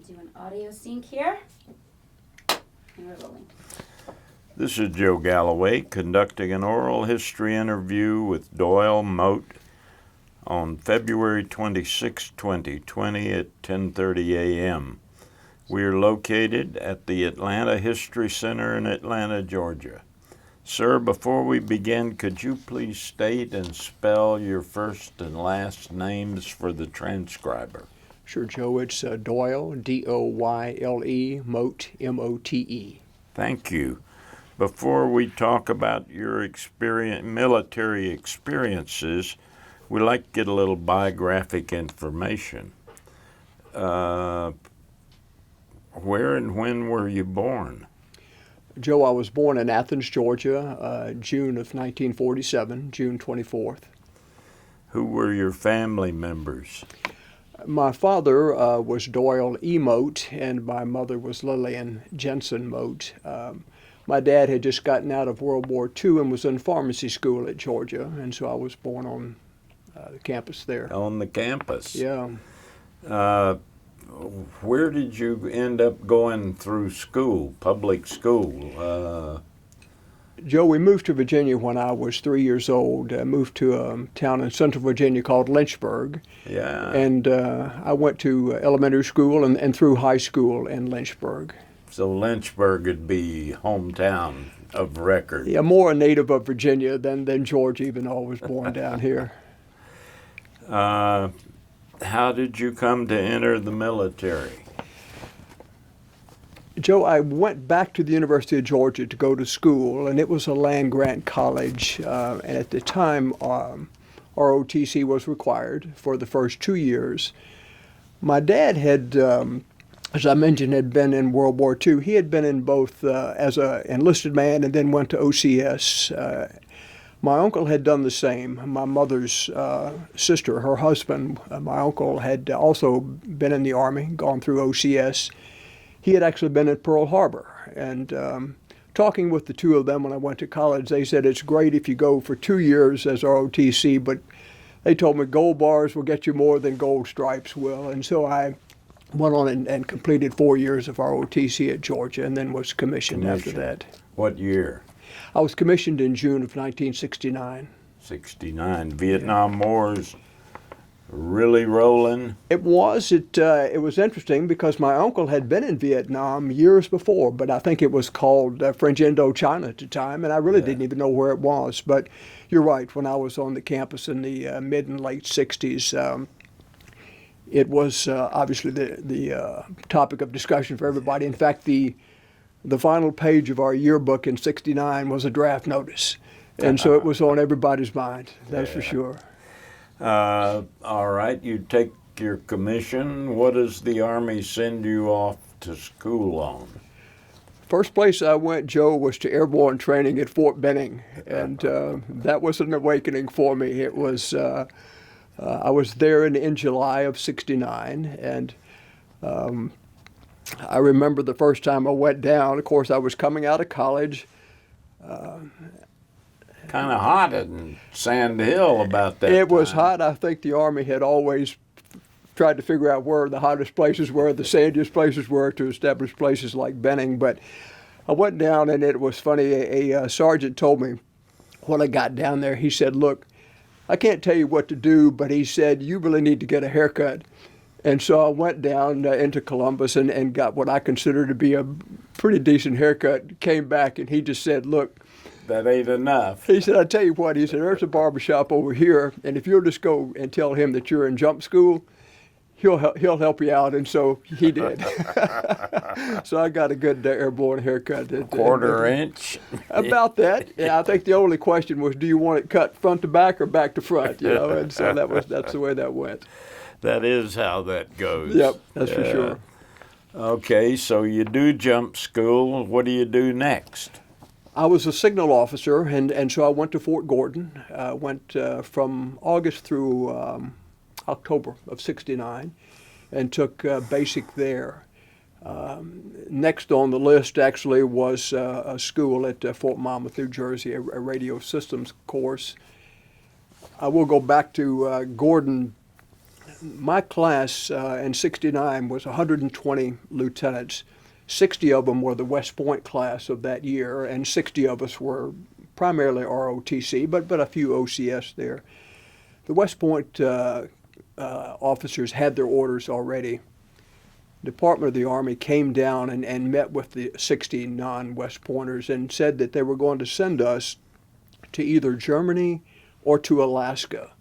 do an audio sync here. And we're rolling. This is Joe Galloway conducting an oral history interview with Doyle Mote on February 26, 2020 at 10:30 a.m. We are located at the Atlanta History Center in Atlanta, Georgia. Sir, before we begin, could you please state and spell your first and last names for the transcriber? Sure, Joe. It's Doyle, D-O-Y-L-E, Mote, M-O-T-E. Thank you. Before we talk about your military experiences, we'd like to get a little biographic information. Where and when were you born? Joe, I was born in Athens, Georgia, June of 1947, June 24th. Who were your family members? My father was Doyle E. Mote, and my mother was Lillian Jensen Mote. My dad had just gotten out of World War II and was in pharmacy school at Georgia, and so I was born on the campus there. On the campus? Yeah. Where did you end up going through school, public school? Joe, we moved to Virginia when I was 3 years old. Moved to a town in central Virginia called Lynchburg. Yeah. And I went to elementary school and through high school in Lynchburg. So Lynchburg would be hometown of record. Yeah, more a native of Virginia than Georgia, even though I was born down here. How did you come to enter the military? Joe, I went back to the University of Georgia to go to school, and it was a land-grant college. And at the time, ROTC was required for the first 2 years. My dad had, as I mentioned, had been in World War II. He had been in both as an enlisted man and then went to OCS. My uncle had done the same. My mother's sister, her husband, my uncle, had also been in the Army, gone through OCS. He had actually been at Pearl Harbor. And talking with the two of them when I went to college, they said it's great if you go for 2 years as ROTC, but they told me gold bars will get you more than gold stripes will. And so I went on and completed 4 years of ROTC at Georgia and then was commissioned after that. What year? I was commissioned in June of 1969. 69. Vietnam War's really rolling. It was. It was interesting because my uncle had been in Vietnam years before, but I think it was called French Indochina at the time, and I really didn't even know where it was. But you're right. When I was on the campus in the mid and late 60s, it was obviously the topic of discussion for everybody. In fact, the final page of our yearbook in '69 was a draft notice, and so it was on everybody's mind. That's for sure. All right, you take your commission. What does the Army send you off to school on? First place I went, Joe, was to Airborne training at Fort Benning, and that was an awakening for me. It was I was there in July of '69, and I remember the first time I went down. Of course, I was coming out of college. Kind of hot in Sand Hill about that. It was time. hot. I think the Army had always tried to figure out where the hottest places were, the sandiest places were, to establish places like Benning. But I went down, and it was funny. A sergeant told me when I got down there, he said, "Look, I can't tell you what to do, but he said, you really need to get a haircut." And so I went down into Columbus and got what I consider to be a pretty decent haircut, came back, and he just said, "Look, that ain't enough." He said, "I tell you what," he said, "there's a barbershop over here, and if you'll just go and tell him that you're in jump school, he'll help you out." And so he did. So I got a good Airborne haircut. Quarter inch? About that. Yeah, I think the only question was, do you want it cut front to back or back to front? You know, and so that's the way that went. That is how that goes. Yep, that's for sure. Okay, so you do jump school. What do you do next? I was a signal officer, and so I went to Fort Gordon. Went from August through October of '69 and took basic there. Next on the list actually was a school at Fort Monmouth, New Jersey, a radio systems course. I will go back to Gordon my class in '69 was 120 lieutenants. 60 of them were the West Point class of that year, and 60 of us were primarily ROTC, but a few OCS there. The West Point officers had their orders already. Department of the Army came down and met with the 60 non-West Pointers and said that they were going to send us to either Germany or to Alaska.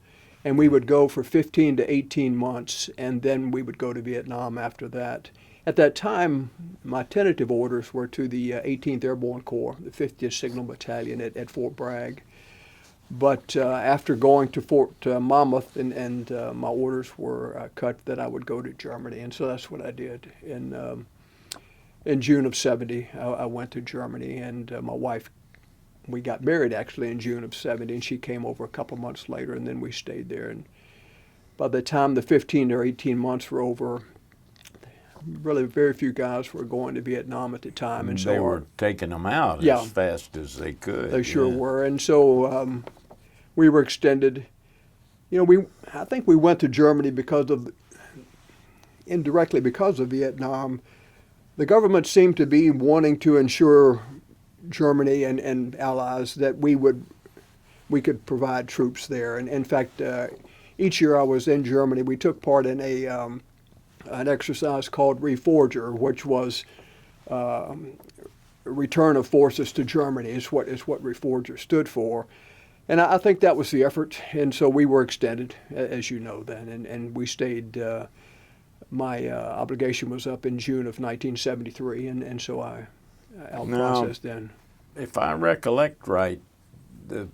And we would go for 15 to 18 months, and then we would go to Vietnam after that. At that time, my tentative orders were to the 18th Airborne Corps, the 50th Signal Battalion at Fort Bragg. But after going to Fort Monmouth and my orders were cut that I would go to Germany, and so that's what I did. In June of '70, I went to Germany, and my wife, we got married actually in June of '70, and she came over a couple months later, and then we stayed there. And by the time the 15 or 18 months were over, really very few guys were going to Vietnam at the time, and so they were taking them out Yeah. as fast as they could. They sure were, and so we were extended. You know, I think we went to Germany indirectly because of Vietnam. The government seemed to be wanting to ensure Germany and allies that we could provide troops there. And in fact, each year I was in Germany, we took part in an exercise called REFORGER, which was return of forces to Germany is what REFORGER stood for. And I think that was the effort, and so we were extended, as you know then, and we stayed. My obligation was up in June of 1973, and so I out-processed then. If I recollect right, the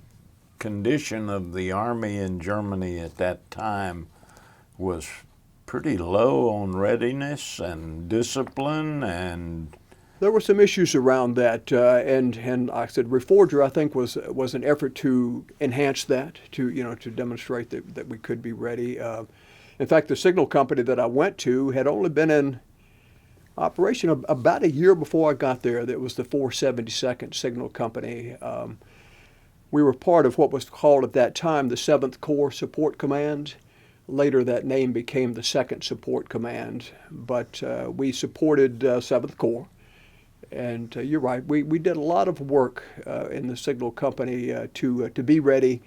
condition of the Army in Germany at that time was pretty low on readiness and discipline, and there were some issues around that, and like I said, REFORGER I think was an effort to enhance that, to demonstrate that we could be ready. In fact, the signal company that I went to had only been in operation about a year before I got there. That was the 472nd Signal Company. We were part of what was called at that time the 7th Corps Support Command. Later, that name became the 2nd Support Command, but we supported 7th Corps. And you're right, we did a lot of work in the Signal Company to be ready.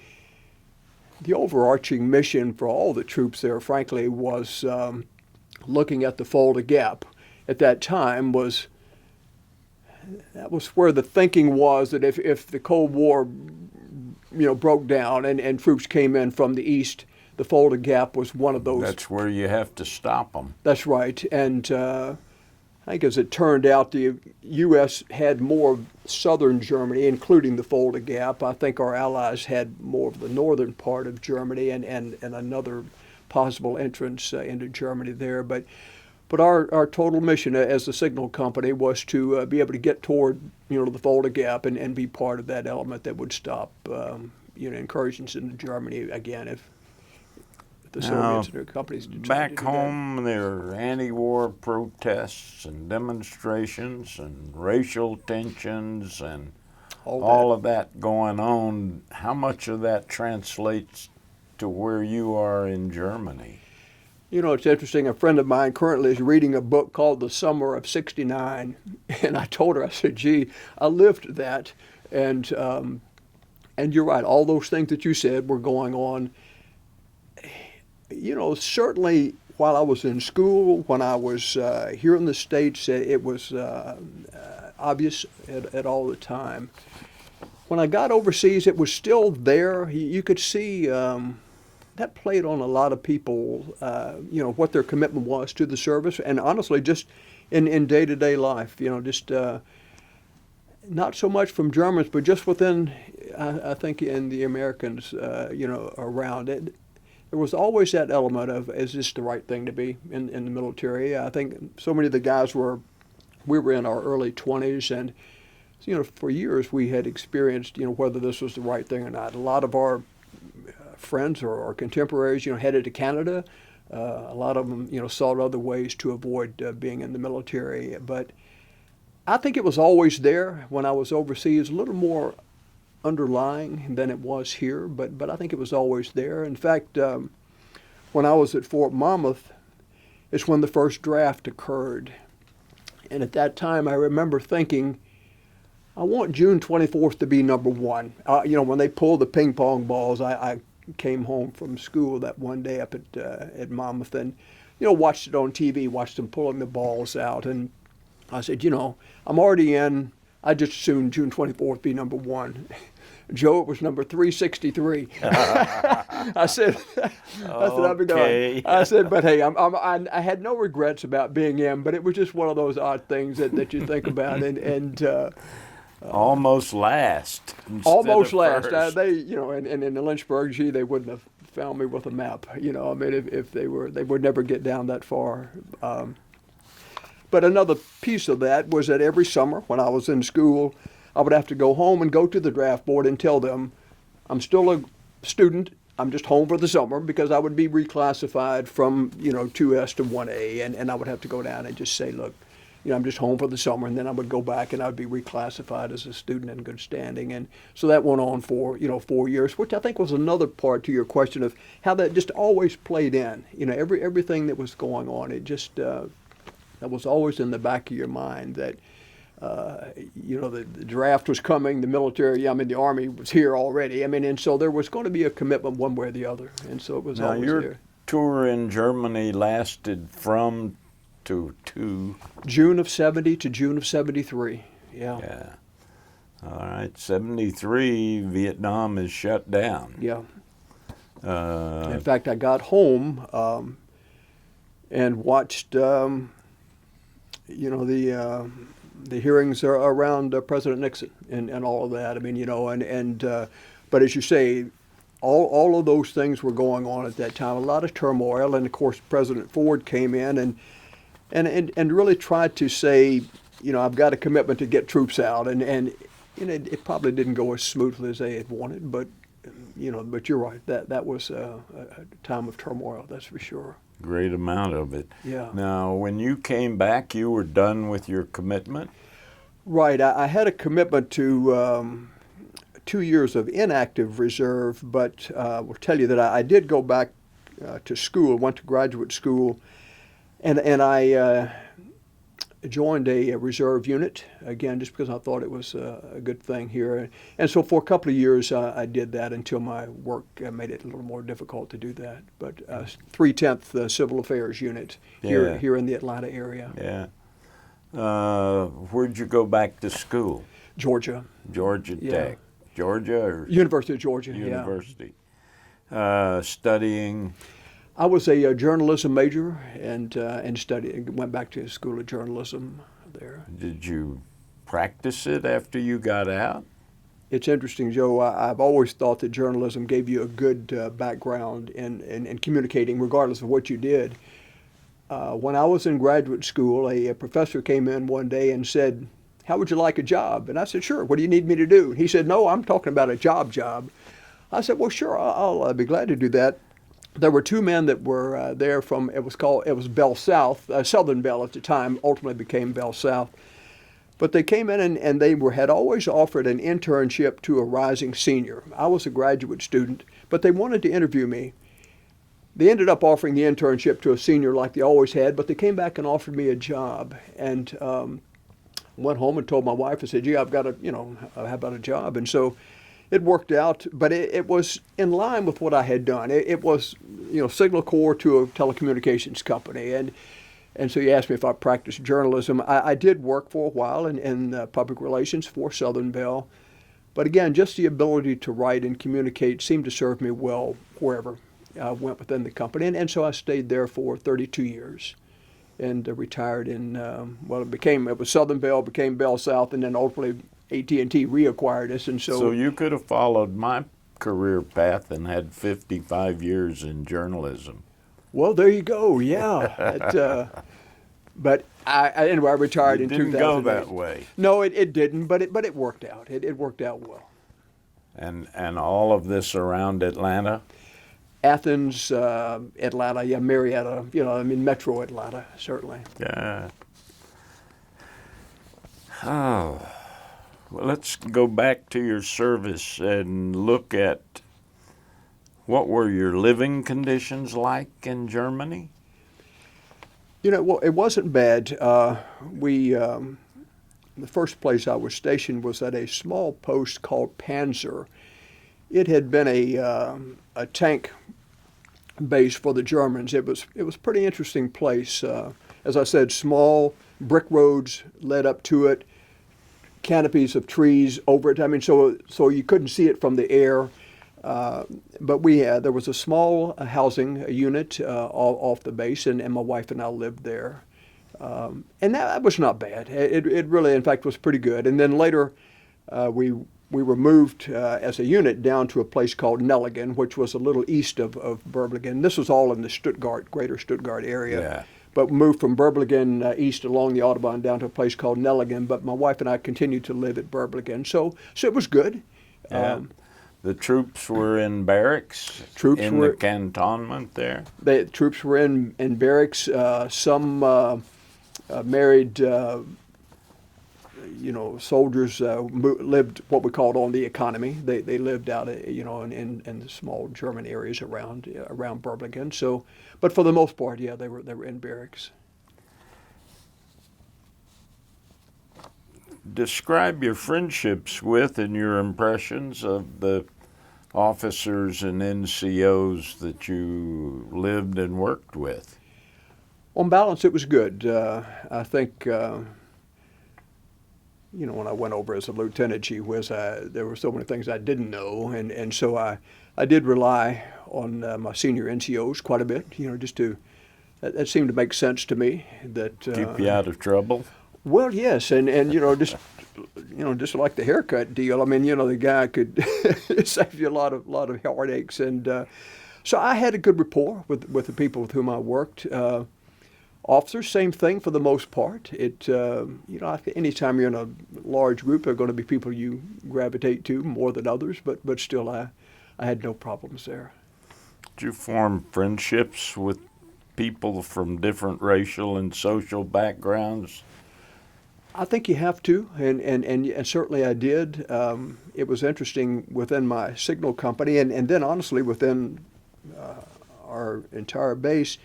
The overarching mission for all the troops there, frankly, was looking at the Fulda Gap. At that time, that was where the thinking was that if the Cold War, broke down and troops came in from the east, the Fulda Gap was one of those. That's where you have to stop them. That's right. And I think as it turned out, the U.S. had more of southern Germany, including the Fulda Gap. I think our allies had more of the northern part of Germany and another possible entrance into Germany there. But our total mission as a signal company was to be able to get toward the Fulda Gap and be part of that element that would stop incursions into Germany again if the Soviets and their companies decided back to do home, there are anti-war protests and demonstrations and racial tensions and all of that going on. How much of that translates to where you are in Germany? It's interesting. A friend of mine currently is reading a book called The Summer of '69, and I told her, I said, "Gee, I lived that," and you're right. All those things that you said were going on. Certainly while I was in school, when I was here in the States, it was obvious at all the time. When I got overseas, it was still there. You could see that played on a lot of people, what their commitment was to the service, and honestly, just in day-to-day life, just not so much from Germans, but just within, I think, in the Americans, around it. There was always that element of, is this the right thing to be in the military? I think so many of the guys we were in our early 20s, and for years we had experienced, whether this was the right thing or not. A lot of our friends or contemporaries, headed to Canada. A lot of them, sought other ways to avoid being in the military. But I think it was always there when I was overseas, a little more underlying than it was here, but I think it was always there. In fact, when I was at Fort Monmouth is when the first draft occurred. And at that time, I remember thinking, I want June 24th to be number one. When they pulled the ping pong balls, I came home from school that one day up at Monmouth and, watched it on TV, watched them pulling the balls out. And I said, I'm already in. I just assumed June 24th be number one. Joe, it was number 363. I said, Okay. I said, but hey, I had no regrets about being in, but it was just one of those odd things that you think about, and almost last. almost last. First. They, and in the Lynchburg, they wouldn't have found me with a map. If they would never get down that far. But another piece of that was that every summer when I was in school, I would have to go home and go to the draft board and tell them, I'm still a student, I'm just home for the summer, because I would be reclassified from, 2S to 1A, and I would have to go down and just say, look, I'm just home for the summer, and then I would go back and I would be reclassified as a student in good standing. And so that went on for, 4 years, which I think was another part to your question of how that just always played in. Everything that was going on, it just, that was always in the back of your mind that, the draft was coming, the military, the Army was here already. And so there was going to be a commitment one way or the other. And so it was Now, always your there. tour in Germany lasted from to June of 70 to June of 73. Yeah. Yeah. All right. 73, Vietnam is shut down. Yeah. In fact, I got home and watched, the hearings are around President Nixon and all of that. But as you say, all of those things were going on at that time. A lot of turmoil, and of course President Ford came in and really tried to say, I've got a commitment to get troops out, and it probably didn't go as smoothly as they had wanted, but but you're right, that was a time of turmoil, that's for sure. Great amount of it. Yeah. Now, when you came back, you were done with your commitment? Right. I had a commitment to 2 years of inactive reserve, but I will tell you that I did go back to school, went to graduate school, and I joined a reserve unit, again, just because I thought it was a good thing here. And so for a couple of years, I did that until my work made it a little more difficult to do that. But 310th Civil Affairs Unit here in the Atlanta area. Yeah. Where'd you go back to school? Georgia. Georgia Tech. Georgia or? University of Georgia, University. Studying? I was a journalism major and went back to School of Journalism there. Did you practice it after you got out? It's interesting, Joe. I've always thought that journalism gave you a good background in communicating, regardless of what you did. When I was in graduate school, a professor came in one day and said, "How would you like a job?" And I said, "Sure. What do you need me to do?" He said, "No, I'm talking about a job." I said, "Well, sure. I'll be glad to do that." There were two men that were there from, it was Bell South, Southern Bell at the time, ultimately became Bell South. But they came in and they had always offered an internship to a rising senior. I was a graduate student, but they wanted to interview me. They ended up offering the internship to a senior like they always had, but they came back and offered me a job. And went home and told my wife, I said, "Gee, I've got how about a job?" And so it worked out, but it was in line with what I had done. It was, Signal Corps to a telecommunications company. And so you asked me if I practiced journalism. I did work for a while in public relations for Southern Bell. But again, just the ability to write and communicate seemed to serve me well wherever I went within the company. And so I stayed there for 32 years and retired in, it was Southern Bell, became Bell South, and then ultimately AT&T reacquired us. And so you could have followed my career path and had 55 years in journalism. Well, there you go. Yeah. But anyway, I retired in 2008. It didn't go that way. No, it didn't. But it worked out. It worked out well. And all of this around Atlanta? Athens, Atlanta, Marietta. Metro Atlanta, certainly. Yeah. Oh. Well, let's go back to your service and look at What were your living conditions like in Germany? Well, it wasn't bad. The first place I was stationed was at a small post called Panzer. It had been a tank base for the Germans. It was a pretty interesting place. As I said, small brick roads led up to it, canopies of trees over it. I mean, so you couldn't see it from the air. But there was a small housing unit off the base, and my wife and I lived there. And that was not bad. It really, in fact, was pretty good. And then later, we were moved as a unit down to a place called Nellingen, which was a little east of Berblingen. This was all in the greater Stuttgart area. Yeah. But moved from Berblingen east along the Autobahn down to a place called Nellingen. But my wife and I continued to live at Berblingen. So it was good. Yeah. The troops were in barracks the cantonment there? The troops were in barracks. Some married soldiers lived what we called on the economy. They lived out, in the small German areas around Berblingen. So, but for the most part, yeah, they were in barracks. Describe your friendships with and your impressions of the officers and NCOs that you lived and worked with. On balance, it was good. I think, when I went over as a lieutenant, gee whiz, there were so many things I didn't know, and so I did rely on my senior NCOs quite a bit, that seemed to make sense to me. That keep you out of trouble? Well, yes, and just like the haircut deal. I mean, the guy could save you a lot of heartaches, and so I had a good rapport with the people with whom I worked. Officers, same thing for the most part. Anytime you're in a large group, there are going to be people you gravitate to more than others, but still, I had no problems there. Did you form friendships with people from different racial and social backgrounds? I think you have to, and certainly I did. It was interesting within my signal company, and then honestly within our entire base.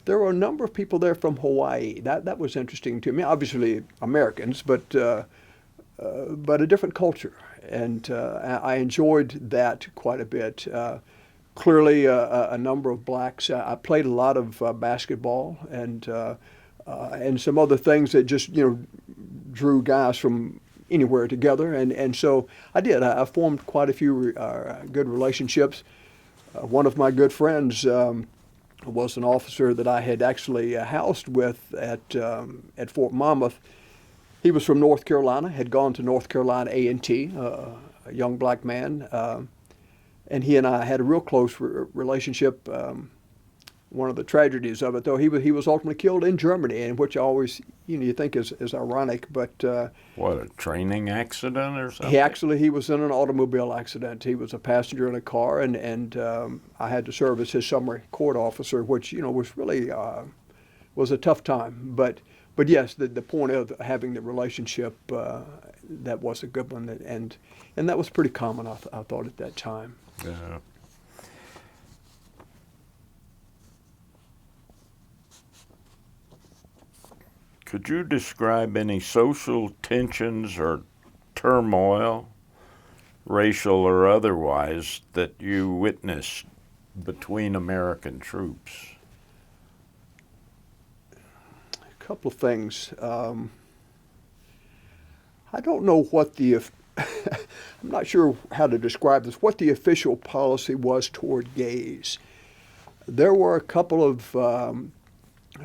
There were a number of people there from Hawaii. That was interesting to me. Obviously Americans, but a different culture, and I enjoyed that quite a bit. Clearly, a number of blacks. I played a lot of basketball and some other things that just drew guys from anywhere together, and so I did. I formed quite a few good relationships. One of my good friends was an officer that I had actually housed with at Fort Monmouth. He was from North Carolina, had gone to North Carolina A&T, a young black man, and he and I had a real close relationship. One of the tragedies of it, though, he was ultimately killed in Germany, and which always you think is ironic. But what, a training accident or something? He was in an automobile accident. He was a passenger in a car, and I had to serve as his summary court officer, which was really was a tough time. But yes, the point of having the relationship that was a good one, and that was pretty common, I thought at that time. Yeah. Could you describe any social tensions or turmoil, racial or otherwise, that you witnessed between American troops? A couple of things. I don't know what I'm not sure how to describe this, what the official policy was toward gays. There were a couple of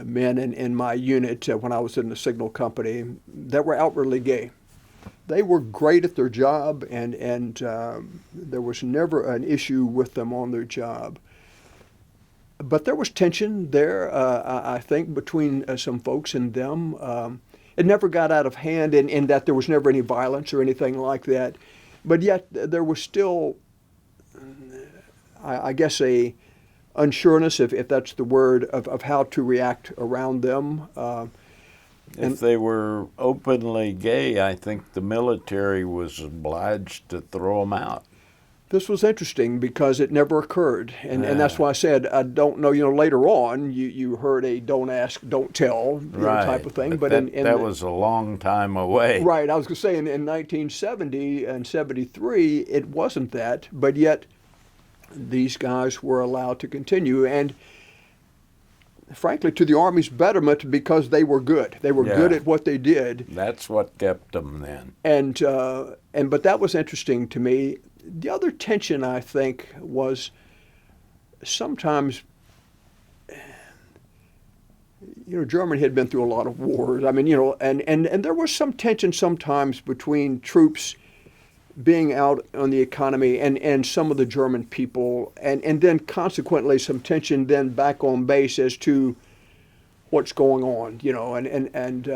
men in my unit when I was in the signal company that were outwardly gay. They were great at their job, and there was never an issue with them on their job. But there was tension there, I think, between some folks and them. It never got out of hand in that there was never any violence or anything like that. But yet there was still, I guess, a unsureness, if that's the word, of how to react around them. If they were openly gay, I think the military was obliged to throw them out. This was interesting because it never occurred, and that's why I said I don't know. Later on, you heard a "don't ask, don't tell" type of thing, but that was a long time away. Right, I was going to say in 1970 and 73, it wasn't that, but yet these guys were allowed to continue, and frankly, to the Army's betterment because they were good. They were good at what they did. That's what kept them then. But that was interesting to me. The other tension, I think, was sometimes, Germany had been through a lot of wars. I mean, and there was some tension sometimes between troops being out on the economy and some of the German people, and then consequently some tension then back on base as to what's going on, and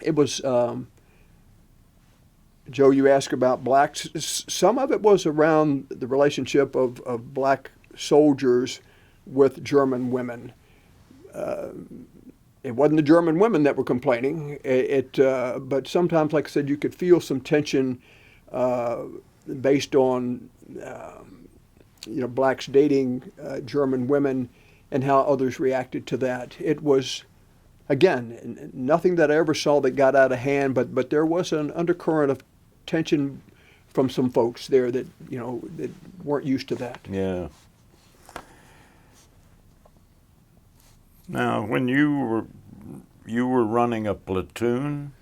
it was. Joe, you asked about blacks. Some of it was around the relationship of black soldiers with German women. It wasn't the German women that were complaining. But sometimes, like I said, you could feel some tension based on blacks dating German women and how others reacted to that. It was, again, nothing that I ever saw that got out of hand, but there was an undercurrent of tension from some folks there that that weren't used to that. Yeah. Now, when you were running a platoon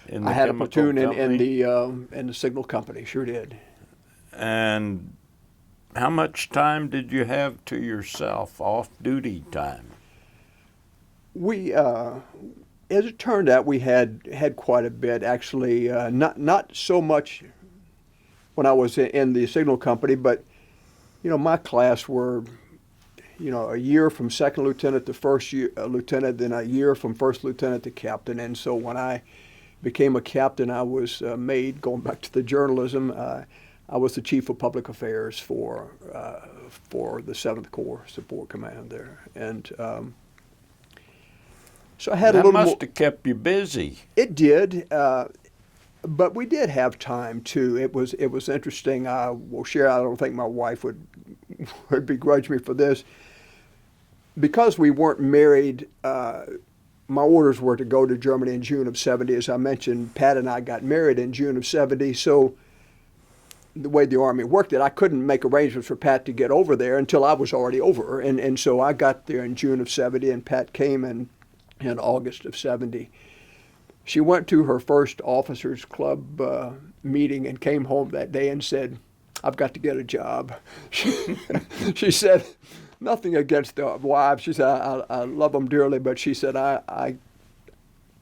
in the I had a platoon in in the signal company. Sure did. And how much time did you have to yourself, off-duty time? We, as it turned out, we had quite a bit. Actually, not so much when I was in the signal company, but my class were, a year from second lieutenant to first lieutenant, then a year from first lieutenant to captain. And so when I became a captain, I was made, going back to the journalism, I was the chief of public affairs for the 7th Corps Support Command there. And so I had a little more. That must have kept you busy. It did, but we did have time too. It was interesting. I will share. I don't think my wife would begrudge me for this. Because we weren't married, my orders were to go to Germany in June of '70. As I mentioned, Pat and I got married in June of '70. So the way the Army worked it, I couldn't make arrangements for Pat to get over there until I was already over. And so I got there in June of '70, and Pat came in August of '70. She went to her first officers club meeting and came home that day and said, "I've got to get a job." She said, nothing against the wives. She said, I love them dearly, but she said, I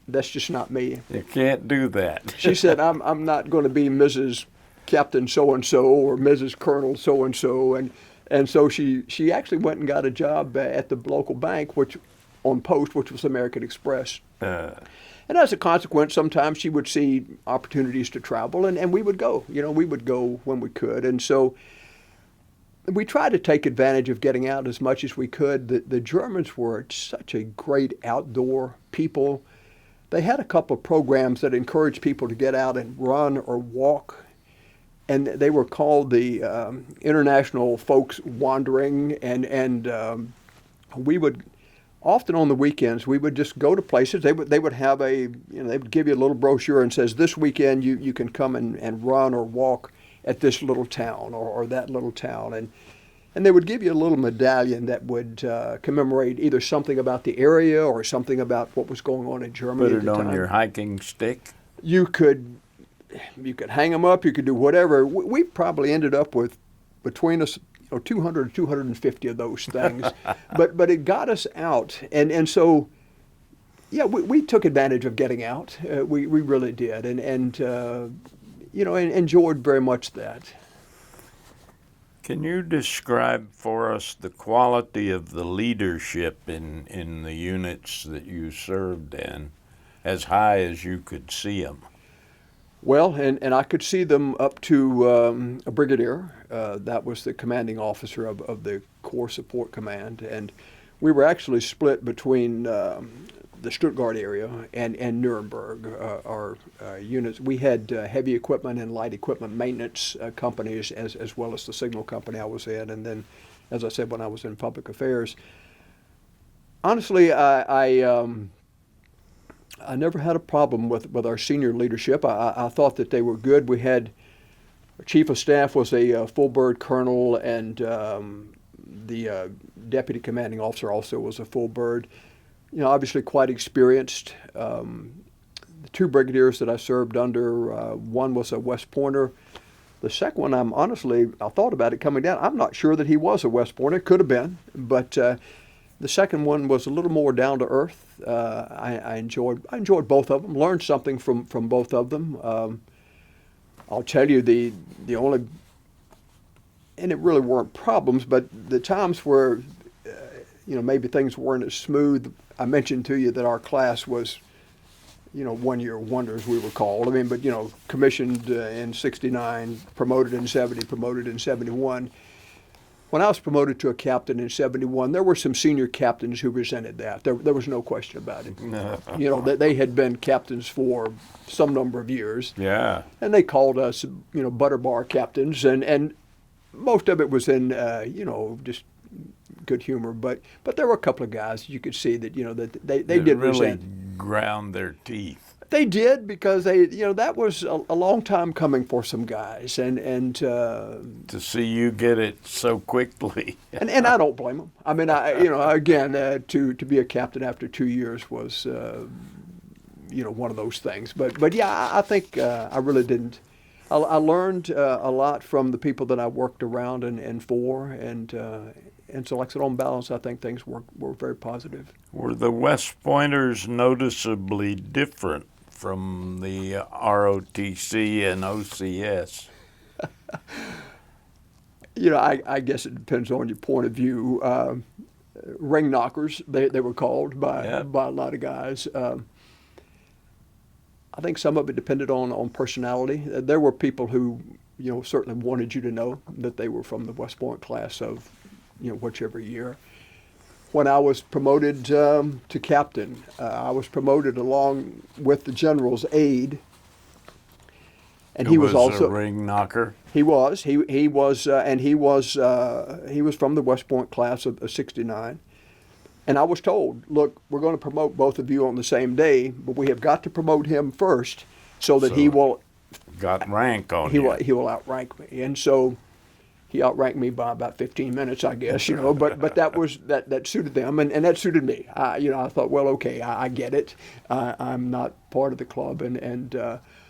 that's just not me. You can't do that. She said, I'm not going to be Mrs. Captain so-and-so or Mrs. Colonel so-and-so. And so she actually went and got a job at the local bank, on post, which was American Express. And as a consequence, sometimes she would see opportunities to travel, and we would go. We would go when we could. And so we tried to take advantage of getting out as much as we could. The Germans were such a great outdoor people. They had a couple of programs that encouraged people to get out and run or walk. And they were called the International Folks Wandering. And we would, often on the weekends, we would just go to places. They would have they would give you a little brochure and says, this weekend you can come and run or walk at this little town or that little town. And they would give you a little medallion that would commemorate either something about the area or something about what was going on in Germany Put at the it time. on your hiking stick? You could hang them up, you could do whatever. We probably ended up with, between us, 200 or 250 of those things. but it got us out. And so, yeah, we took advantage of getting out. We really did. And enjoyed very much that. Can you describe for us the quality of the leadership in the units that you served in, as high as you could see them? Well, and I could see them up to a brigadier. That was the commanding officer of the Corps Support Command. And we were actually split between the Stuttgart area and Nuremberg are units. We had heavy equipment and light equipment maintenance companies as well as the signal company I was in. And then, as I said, when I was in public affairs, honestly, I never had a problem with our senior leadership. I thought that they were good. We had our chief of staff was a full bird colonel, and the deputy commanding officer also was a full bird. You know, obviously quite experienced. The two brigadiers that I served under, one was a West Pointer. The second one, I thought about it coming down. I'm not sure that he was a West Pointer. Could have been, but the second one was a little more down to earth. I enjoyed both of them. Learned something from both of them. I'll tell you the only, and it really weren't problems, but the times where maybe things weren't as smooth. I mentioned to you that our class was, 1-year wonders, we were called. I mean, but commissioned in '69, promoted in '70, promoted in '71. When I was promoted to a captain in '71, there were some senior captains who resented that. There was no question about it. They had been captains for some number of years. Yeah. And they called us, butter bar captains, and most of it was in, just good humor. But there were a couple of guys you could see that, that they did really resent. ground their teeth. They did, because that was a long time coming for some guys, and To see you get it so quickly. and I don't blame them. I mean, again, to be a captain after 2 years was, one of those things. But yeah, I think I really didn't. I learned a lot from the people that I worked around and for, and so, like I said, on balance, I think things were very positive. Were the West Pointers noticeably different from the ROTC and OCS? I guess it depends on your point of view. Ring knockers, they were called by a lot of guys. I think some of it depended on personality. There were people who, certainly wanted you to know that they were from the West Point class of, whichever year. When I was promoted to captain, I was promoted along with the general's aide, and he was also a ring knocker. He was, and he was from the West Point class of '69. And I was told, look, we're going to promote both of you on the same day, but we have got to promote him first so that he will got rank on you. He will outrank me. And so he outranked me by about 15 minutes, I guess, but that suited them, and that suited me. I thought, well, okay, I get it. I'm not part of the club, and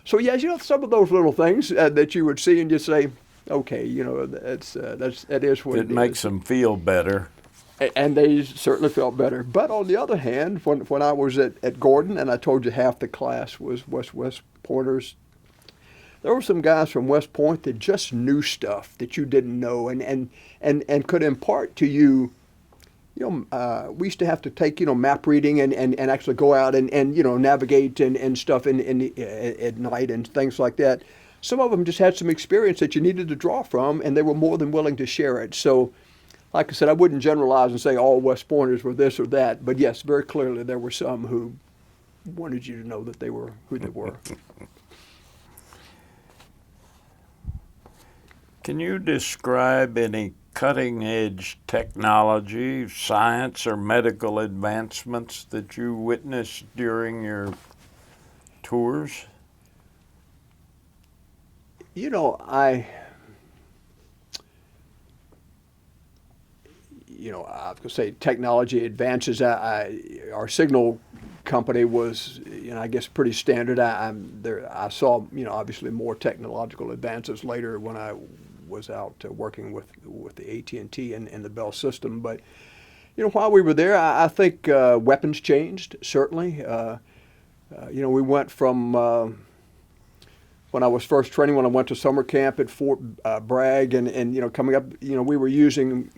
so yes, some of those little things that you would see and just say, okay, that is what it is. It makes them feel better. And they certainly felt better. But on the other hand, when I was at Gordon, and I told you half the class was West Pointers, there were some guys from West Point that just knew stuff that you didn't know, and could impart to you. We used to have to take map reading and actually go out and navigate and stuff at night and things like that. Some of them just had some experience that you needed to draw from, and they were more than willing to share it. So, like I said, I wouldn't generalize and say all West Pointers were this or that, but yes, very clearly there were some who wanted you to know that they were who they were. Can you describe any cutting-edge technology, science, or medical advancements that you witnessed during your tours? I was going to say technology advances. Our signal company was, I guess, pretty standard. I saw, obviously more technological advances later when I was out working with the AT&T and the Bell system. But, while we were there, I think weapons changed, certainly. We went from, when I was first training, when I went to summer camp at Fort Bragg and coming up, we were using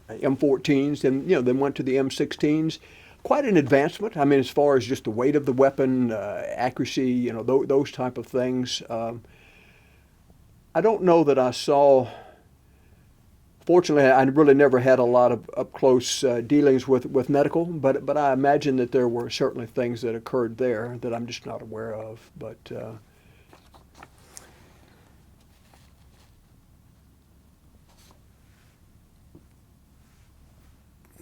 M14s, and then went to the M16s. Quite an advancement. I mean, as far as just the weight of the weapon, accuracy, those type of things. I don't know that I saw Fortunately, I really never had a lot of up-close dealings with medical, but I imagine that there were certainly things that occurred there that I'm just not aware of. But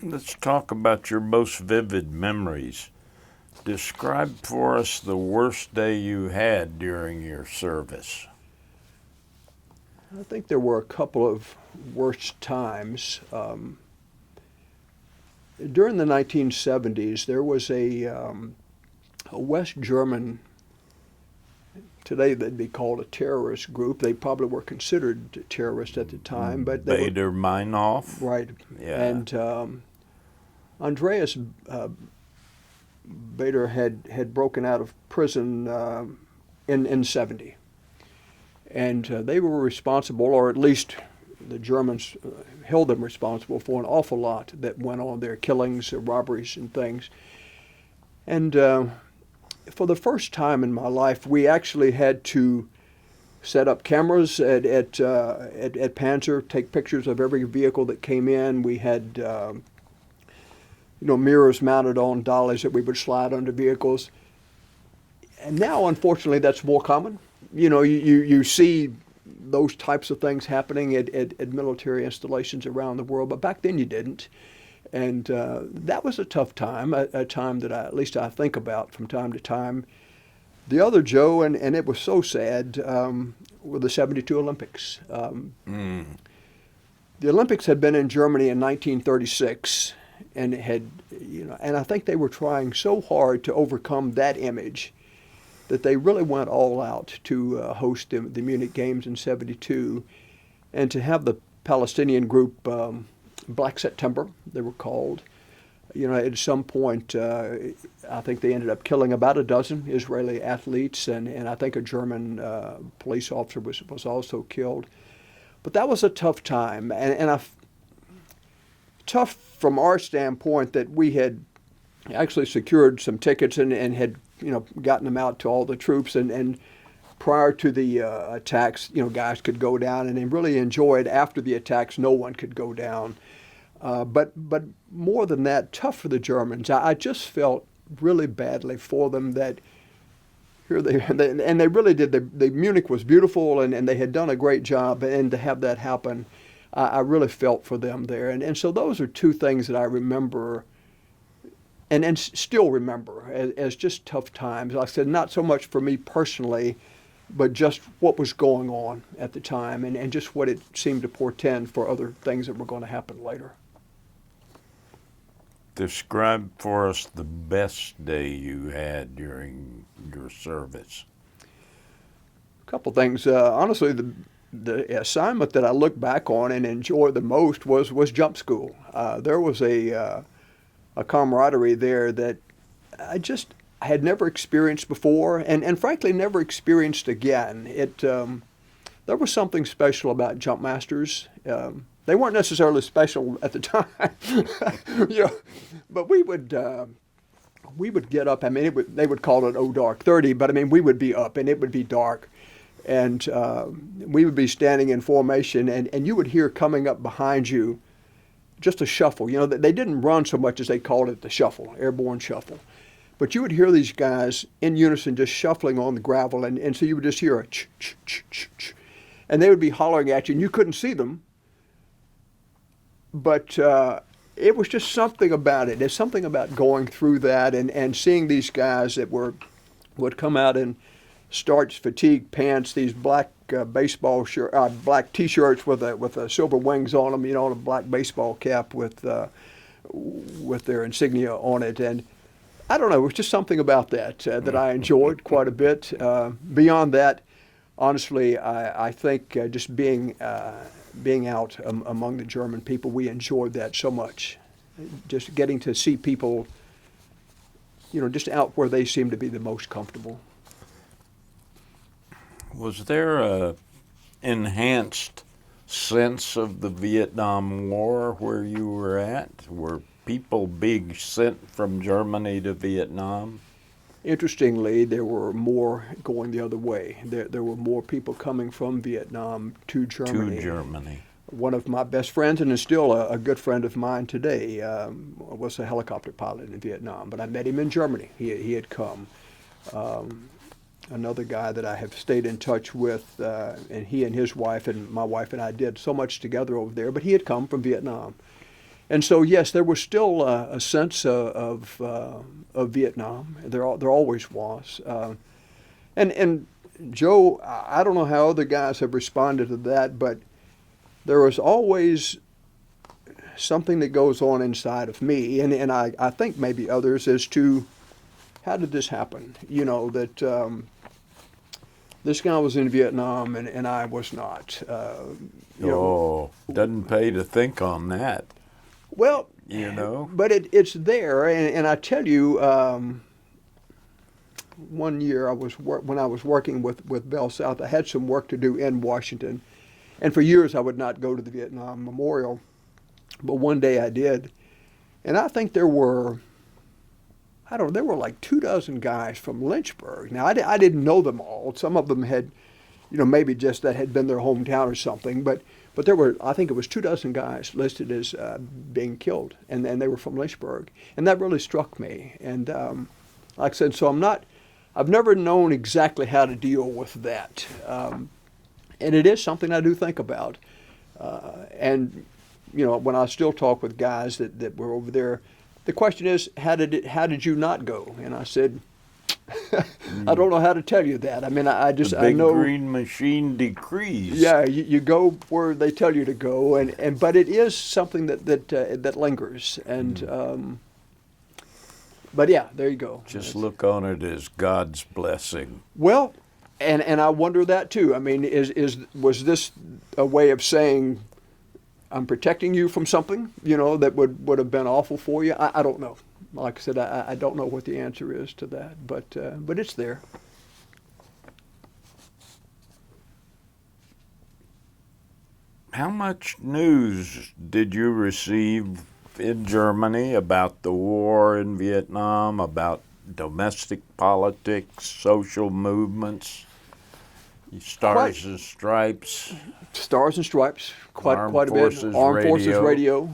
Let's talk about your most vivid memories. Describe for us the worst day you had during your service. I think there were a couple of worst times. During the 1970s, there was a West German, today they'd be called a terrorist group. They probably were considered terrorists at the time, but they Baader, Meinhof. right. Yeah. And Andreas Baader had broken out of prison in 70. And they were responsible, or at least the Germans held them responsible for an awful lot that went on there, killings, robberies, and things. And for the first time in my life, we actually had to set up cameras at Panzer, take pictures of every vehicle that came in. We had mirrors mounted on dollies that we would slide under vehicles. And now, unfortunately, that's more common. You see those types of things happening at military installations around the world, but back then you didn't. And that was a tough time, a time that at least I think about from time to time. The other, Joe, and it was so sad, were the 72 Olympics. The Olympics had been in Germany in 1936, and and I think they were trying so hard to overcome that image that they really went all out to host the Munich Games in '72, and to have the Palestinian group Black September, they were called. At some point, I think they ended up killing about a dozen Israeli athletes, and I think a German police officer was also killed. But that was a tough time, and tough from our standpoint that we had actually secured some tickets and had gotten them out to all the troops, and prior to the attacks, guys could go down, and they really enjoyed. After the attacks, no one could go down. But more than that, tough for the Germans. I just felt really badly for them that here they really did. The Munich was beautiful, and they had done a great job, and to have that happen, I really felt for them there. And so those are two things that I remember and still remember as just tough times. Like I said, not so much for me personally, but just what was going on at the time and just what it seemed to portend for other things that were going to happen later. Describe for us the best day you had during your service. A couple things. Honestly, the assignment that I look back on and enjoy the most was jump school. There was a camaraderie there that I had never experienced before, and frankly never experienced again. There was something special about jump masters. They weren't necessarily special at the time, but we would get up. I mean, they would call it dark 30, but I mean we would be up and it would be dark, and we would be standing in formation, and you would hear coming up behind you just a shuffle. They didn't run so much as they called it the shuffle, airborne shuffle. But you would hear these guys in unison just shuffling on the gravel, and so you would just hear a ch, ch, ch, ch, ch. And they would be hollering at you, and you couldn't see them. But it was just something about it. There's something about going through that and seeing these guys that would come out in starch fatigue pants, these black baseball shirt, black T-shirts with silver wings on them, and a black baseball cap with their insignia on it. And I don't know, it was just something about that that I enjoyed quite a bit. Beyond that, honestly, I think just being out among the German people, we enjoyed that so much. Just getting to see people, just out where they seem to be the most comfortable. Was there a enhanced sense of the Vietnam War where you were at? Were people being sent from Germany to Vietnam? Interestingly, there were more going the other way. There were more people coming from Vietnam to Germany. one of my best friends, and is still a good friend of mine today, was a helicopter pilot in Vietnam. But I met him in Germany. He had come. Another guy that I have stayed in touch with, and he and his wife and my wife and I did so much together over there, but he had come from Vietnam. And so, yes, there was still a sense of Vietnam. There always was. And Joe, I don't know how other guys have responded to that, but there was always something that goes on inside of me, and I think maybe others, as to how did this happen? You know, that this guy was in Vietnam and I was not. Doesn't pay to think on that. Well, you know, but it's there, and I tell you, one year when I was working with Bell South, I had some work to do in Washington, and for years I would not go to the Vietnam Memorial, but one day I did, and I think there were like 24 guys from Lynchburg. Now I didn't know them all. Some of them had, maybe just that had been their hometown or something, but there were, I think it was 24 guys listed as being killed, and they were from Lynchburg, and that really struck me. And like I said, so I've never known exactly how to deal with that, and it is something I do think about. And when I still talk with guys that were over there, the question is, how did you not go? And I said, I don't know how to tell you that. I mean, I know. The big green machine decrees. Yeah, you go where they tell you to go, but it is something that lingers. And but yeah, there you go. Just look on it as God's blessing. Well, and I wonder that too. I mean, was this a way of saying, I'm protecting you from something, that would have been awful for you? I don't know. Like I said, I don't know what the answer is to that, but it's there. How much news did you receive in Germany about the war in Vietnam, about domestic politics, social movements, Stars and Stripes? Stars and Stripes, quite a bit. Armed Forces Radio.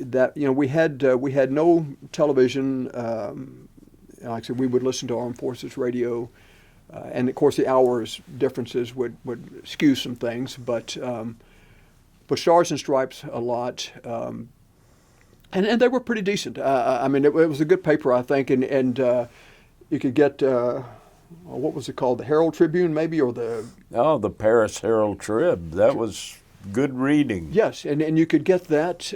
That we had no television. Like I said, we would listen to Armed Forces Radio, and of course the hours differences would skew some things. But Stars and Stripes a lot, and they were pretty decent. I mean, it was a good paper, I think, and you could get. What was it called? The Herald Tribune, maybe, or the Paris Herald Trib. That was good reading. Yes, and you could get that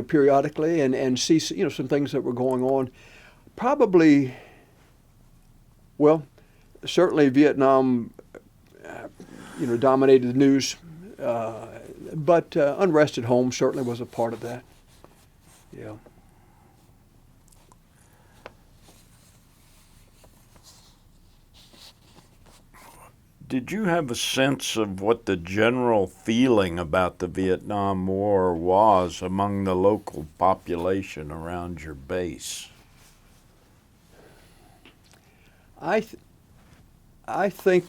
periodically and see some things that were going on. Probably, well, certainly Vietnam, dominated the news, but unrest at home certainly was a part of that. Yeah. Did you have a sense of what the general feeling about the Vietnam War was among the local population around your base? I think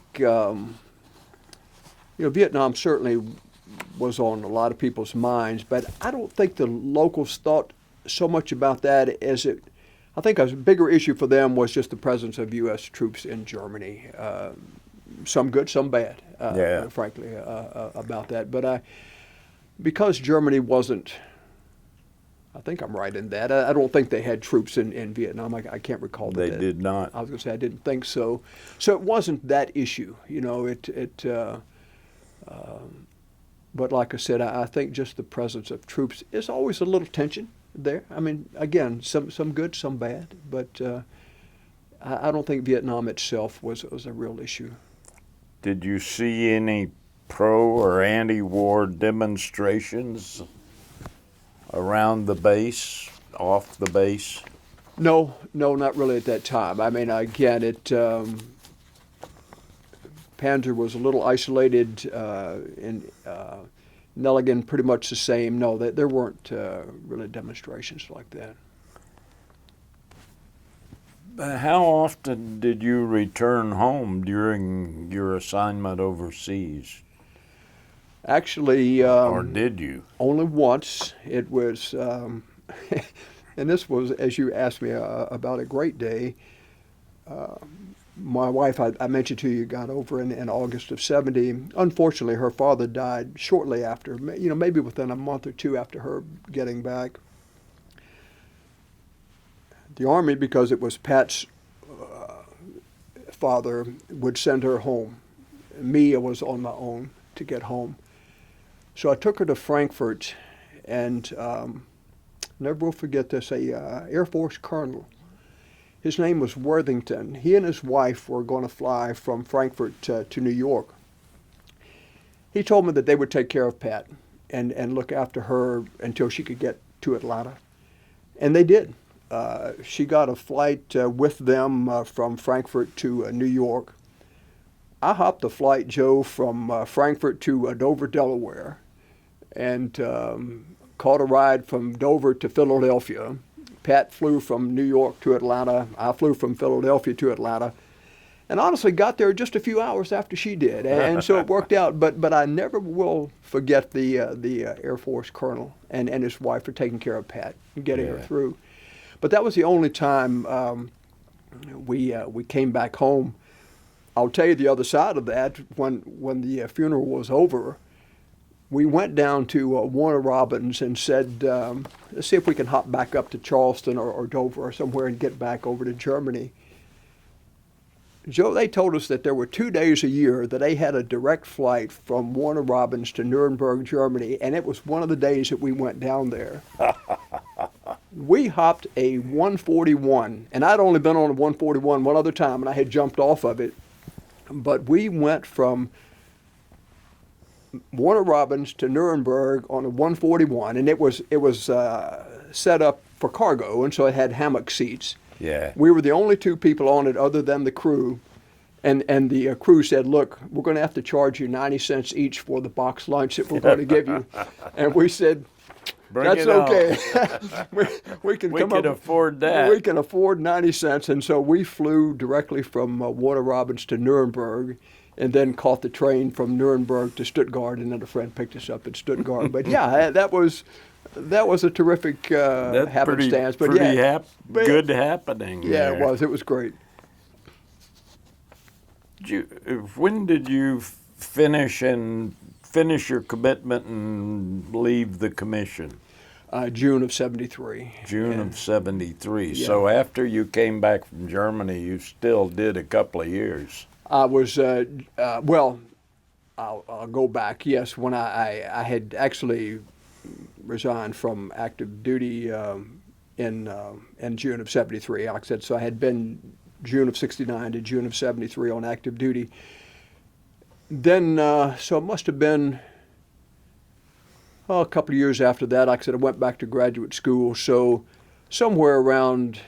Vietnam certainly was on a lot of people's minds, but I don't think the locals thought so much about that as it. I think a bigger issue for them was just the presence of U.S. troops in Germany. Some good, some bad, frankly, about that. But because Germany wasn't, I think I'm right in that. I don't think they had troops in Vietnam. I can't recall that. They did not. I was going to say I didn't think so. So it wasn't that issue, but like I said, I think just the presence of troops is always a little tension there. I mean, again, some good, some bad, but I don't think Vietnam itself was a real issue. Did you see any pro or anti-war demonstrations around the base, off the base? No, not really at that time. I mean, again, Panzer was a little isolated, and Nelligan pretty much the same. No, there weren't really demonstrations like that. How often did you return home during your assignment overseas? Actually, or did you? only once. It was, and this was, as you asked me about a great day. My wife, I mentioned to you, got over in August of '70. Unfortunately, her father died shortly after, maybe within a month or two after her getting back. The Army, because it was Pat's father, would send her home. Me, I was on my own to get home. So I took her to Frankfurt, and never will forget this, a Air Force colonel. His name was Worthington. He and his wife were going to fly from Frankfurt to New York. He told me that they would take care of Pat and look after her until she could get to Atlanta. And they did. She got a flight with them from Frankfurt to New York. I hopped the flight, Joe, from Frankfurt to Dover, Delaware, and caught a ride from Dover to Philadelphia. Pat flew from New York to Atlanta. I flew from Philadelphia to Atlanta, and honestly got there just a few hours after she did, and so it worked out. But I never will forget the Air Force colonel and his wife for taking care of Pat and getting her through. But that was the only time we came back home. I'll tell you the other side of that. When the funeral was over, we went down to Warner Robins and said, let's see if we can hop back up to Charleston or Dover or somewhere and get back over to Germany. Joe, they told us that there were 2 days a year that they had a direct flight from Warner Robins to Nuremberg, Germany, and it was one of the days that we went down there. We hopped a 141, and I'd only been on a 141 one other time, and I had jumped off of it. But we went from Warner Robins to Nuremberg on a 141, and it was set up for cargo, and so it had hammock seats. Yeah. We were the only two people on it other than the crew, and the crew said, look, we're going to have to charge you 90 cents each for the box lunch that we're going to give you. And we said, that's okay. we can afford that. We can afford 90 cents. And so we flew directly from Warner Robins to Nuremberg, and then caught the train from Nuremberg to Stuttgart, and then a friend picked us up in Stuttgart. But yeah, that was a terrific happenstance. But good happening. Yeah, there. it was. It was great. When did you finish your commitment and leave the commission? June of '73. June of '73. Yeah. So after you came back from Germany, you still did a couple of years. I was, well, I'll go back. Yes, when I had actually resigned from active duty in June of '73. Like I said, so I had been June of '69 to June of '73 on active duty. Then, so it must have been a couple of years after that. Like I said, I went back to graduate school. So somewhere around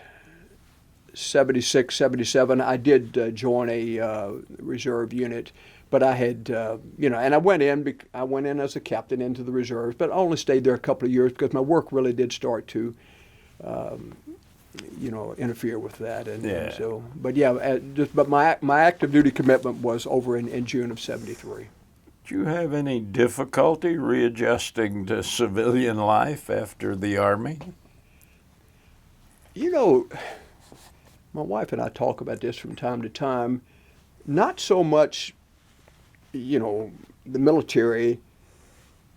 '76, '77, I did join a reserve unit, but I had, and I went in as a captain into the reserves, but I only stayed there a couple of years because my work really did start to, interfere with that, and so. But yeah, but my active duty commitment was over in June of '73. Did you have any difficulty readjusting to civilian life after the Army? My wife and I talk about this from time to time. Not so much, the military.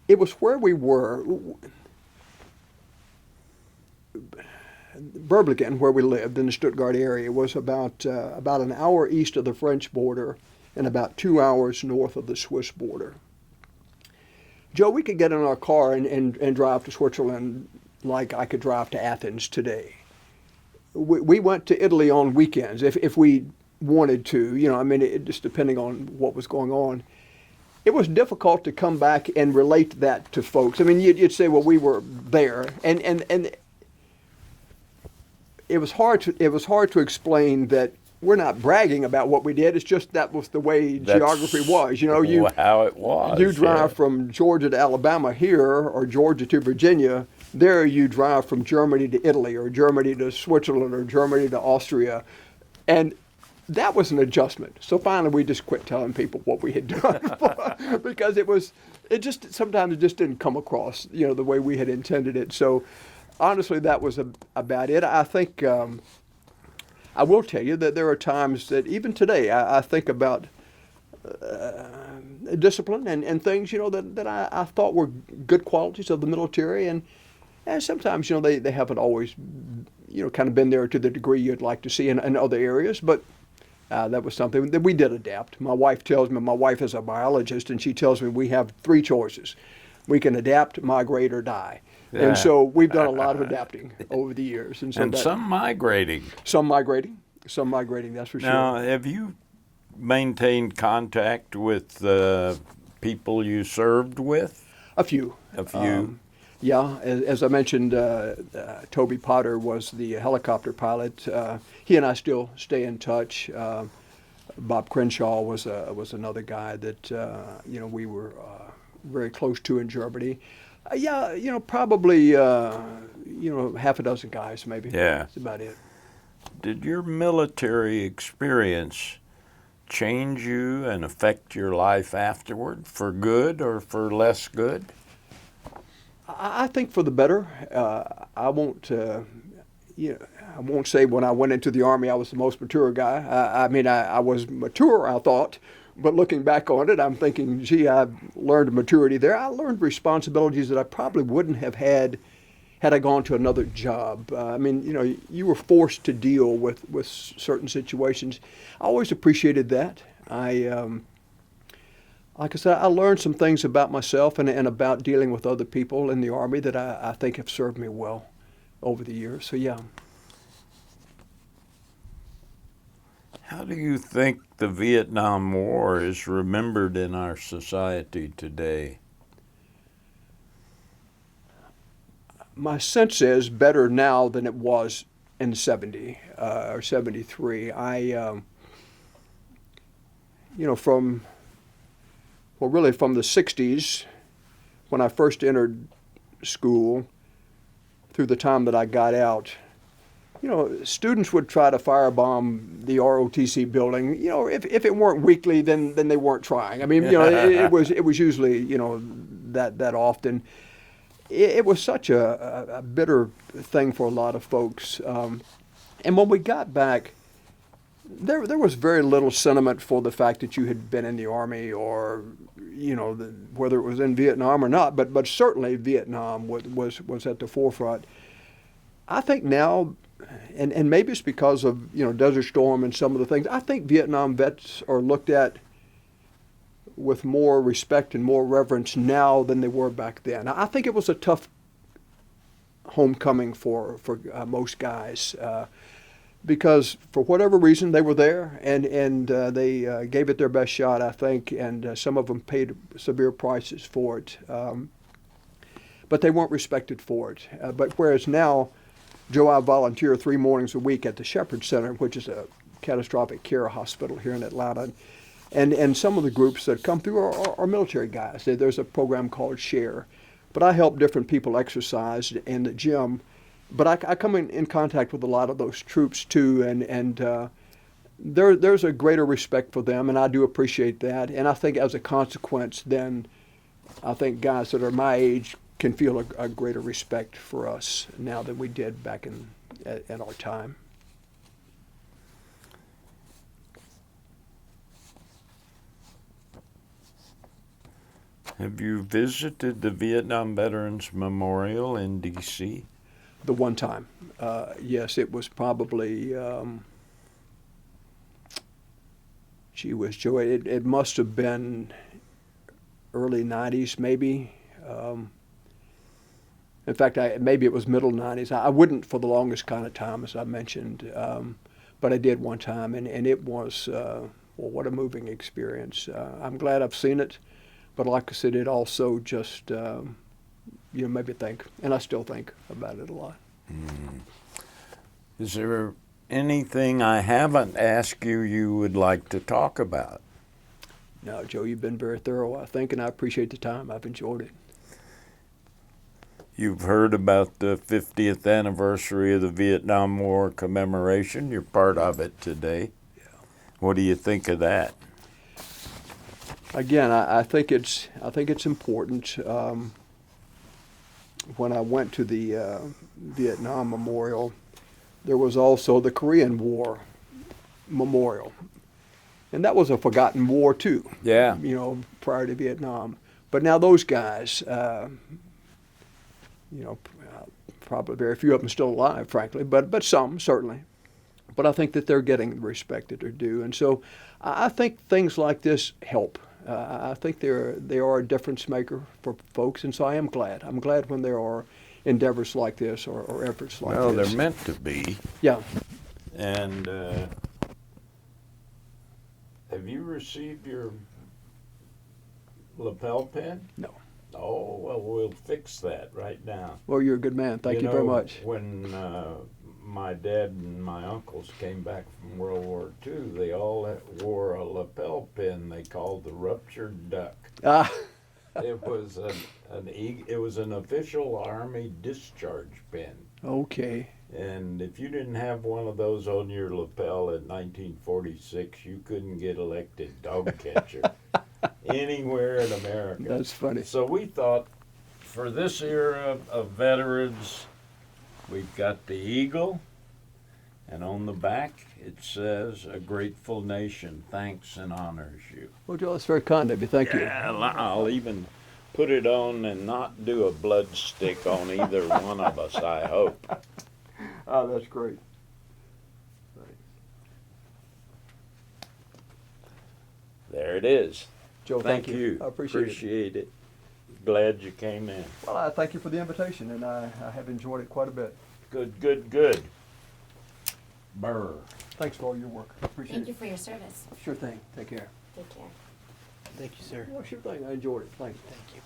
It was where we were. Berblingen, where we lived in the Stuttgart area, was about an hour east of the French border and about 2 hours north of the Swiss border. Joe, we could get in our car and drive to Switzerland like I could drive to Athens today. We went to Italy on weekends if we wanted to, it just depending on what was going on. It was difficult to come back and relate that to folks. You'd say, well, we were there, and it was hard to explain that we're not bragging about what we did. It's just that was the way geography was. How it was. You drive from Georgia to Alabama here, or Georgia to Virginia. There you drive from Germany to Italy, or Germany to Switzerland, or Germany to Austria. And that was an adjustment. So finally we just quit telling people what we had done because it was Sometimes it just didn't come across, the way we had intended it. So honestly, that was about it. I think I will tell you that there are times that even today I think about discipline and things, that I thought were good qualities of the military, and sometimes, they haven't always, kind of been there to the degree you'd like to see in other areas, but that was something that we did adapt. My wife is a biologist, and she tells me we have three choices. We can adapt, migrate, or die. Yeah. And so we've done a lot of adapting over the years. And some migrating. Some migrating, that's for sure. Now, have you maintained contact with people you served with? A few. Yeah, as I mentioned, Toby Potter was the helicopter pilot. He and I still stay in touch. Bob Crenshaw was another guy that we were very close to in Germany. Probably half a dozen guys maybe. Yeah, that's about it. Did your military experience change you and affect your life afterward, for good or for less good? I think for the better. I won't say when I went into the Army I was the most mature guy. I was mature, I thought, but looking back on it, I'm thinking, gee, I've learned maturity there. I learned responsibilities that I probably wouldn't have had I gone to another job. You were forced to deal with certain situations. I always appreciated that. Like I said, I learned some things about myself and about dealing with other people in the Army that I think have served me well over the years. So, yeah. How do you think the Vietnam War is remembered in our society today? My sense is better now than it was in 70 or 73. From the 60s, when I first entered school, through the time that I got out, students would try to firebomb the ROTC building. If it weren't weekly, then they weren't trying. It was usually, that often. It was such a bitter thing for a lot of folks. And when we got back, there was very little sentiment for the fact that you had been in the Army or, whether it was in Vietnam or not, but certainly Vietnam was at the forefront. I think now, and maybe it's because of, Desert Storm and some of the things, I think Vietnam vets are looked at with more respect and more reverence now than they were back then. I think it was a tough homecoming for most guys because for whatever reason they were there and they gave it their best shot, I think, and some of them paid severe prices for it. But they weren't respected for it. But whereas now, Joe, I volunteer 3 mornings a week at the Shepherd Center, which is a catastrophic care hospital here in Atlanta. And some of the groups that come through are military guys. There's a program called SHARE. But I help different people exercise in the gym. But I come in contact with a lot of those troops too, and there's a greater respect for them, and I do appreciate that. And I think as a consequence, then I think guys that are my age can feel a greater respect for us now than we did back at our time. Have you visited the Vietnam Veterans Memorial in D.C.? The one time. Yes, it was probably, Joe, it must have been early 90s maybe. In fact, maybe it was middle 90s. I wouldn't for the longest kind of time, as I mentioned, but I did one time, and it was, what a moving experience. I'm glad I've seen it. But like I said, it also just, made me think, and I still think about it a lot. Mm. Is there anything I haven't asked you would like to talk about? No, Joe, you've been very thorough, I think, and I appreciate the time. I've enjoyed it. You've heard about the 50th anniversary of the Vietnam War commemoration. You're part of it today. Yeah. What do you think of that? Again, I think it's important. When I went to the Vietnam Memorial, there was also the Korean War Memorial, and that was a forgotten war too. Yeah. You know, prior to Vietnam, but now those guys, you know, probably very few of them still alive, frankly, but some certainly. But I think that they're getting the respect that they're due, and so I think things like this help. I think they are a difference maker for folks, and so I am glad. I'm glad when there are endeavors like this or efforts like Well, this. they're meant to be. Yeah. And have you received your lapel pin? No. Oh, well, we'll fix that right now. Well, you're a good man. Thank you very know, much. When my dad and my uncles came back from World War II, they all wore a lapel pin they called the ruptured duck. Ah, It was it was an official Army discharge pin. okay. And if you didn't have one of those on your lapel in 1946, you couldn't get elected dog catcher anywhere in America. That's funny. So we thought, for this era of veterans, we've got the eagle, and on the back it says, "A grateful nation thanks and honors you." Well, Joe, that's very kind of you. Thank you. Yeah, I'll even put it on and not do a blood stick on either one of us, I hope. Oh, that's great. There it is. Joe, Thank thank you. I appreciate it. Appreciate it. Glad you came in. Well, I thank you for the invitation, and I have enjoyed it quite a bit. Good, good, good. Burr. Thanks for all your work. I appreciate Thank you it. for your service. Sure thing. Take care. Take care. Thank you, sir. Well, sure thing. I enjoyed it. Thanks. Thank you.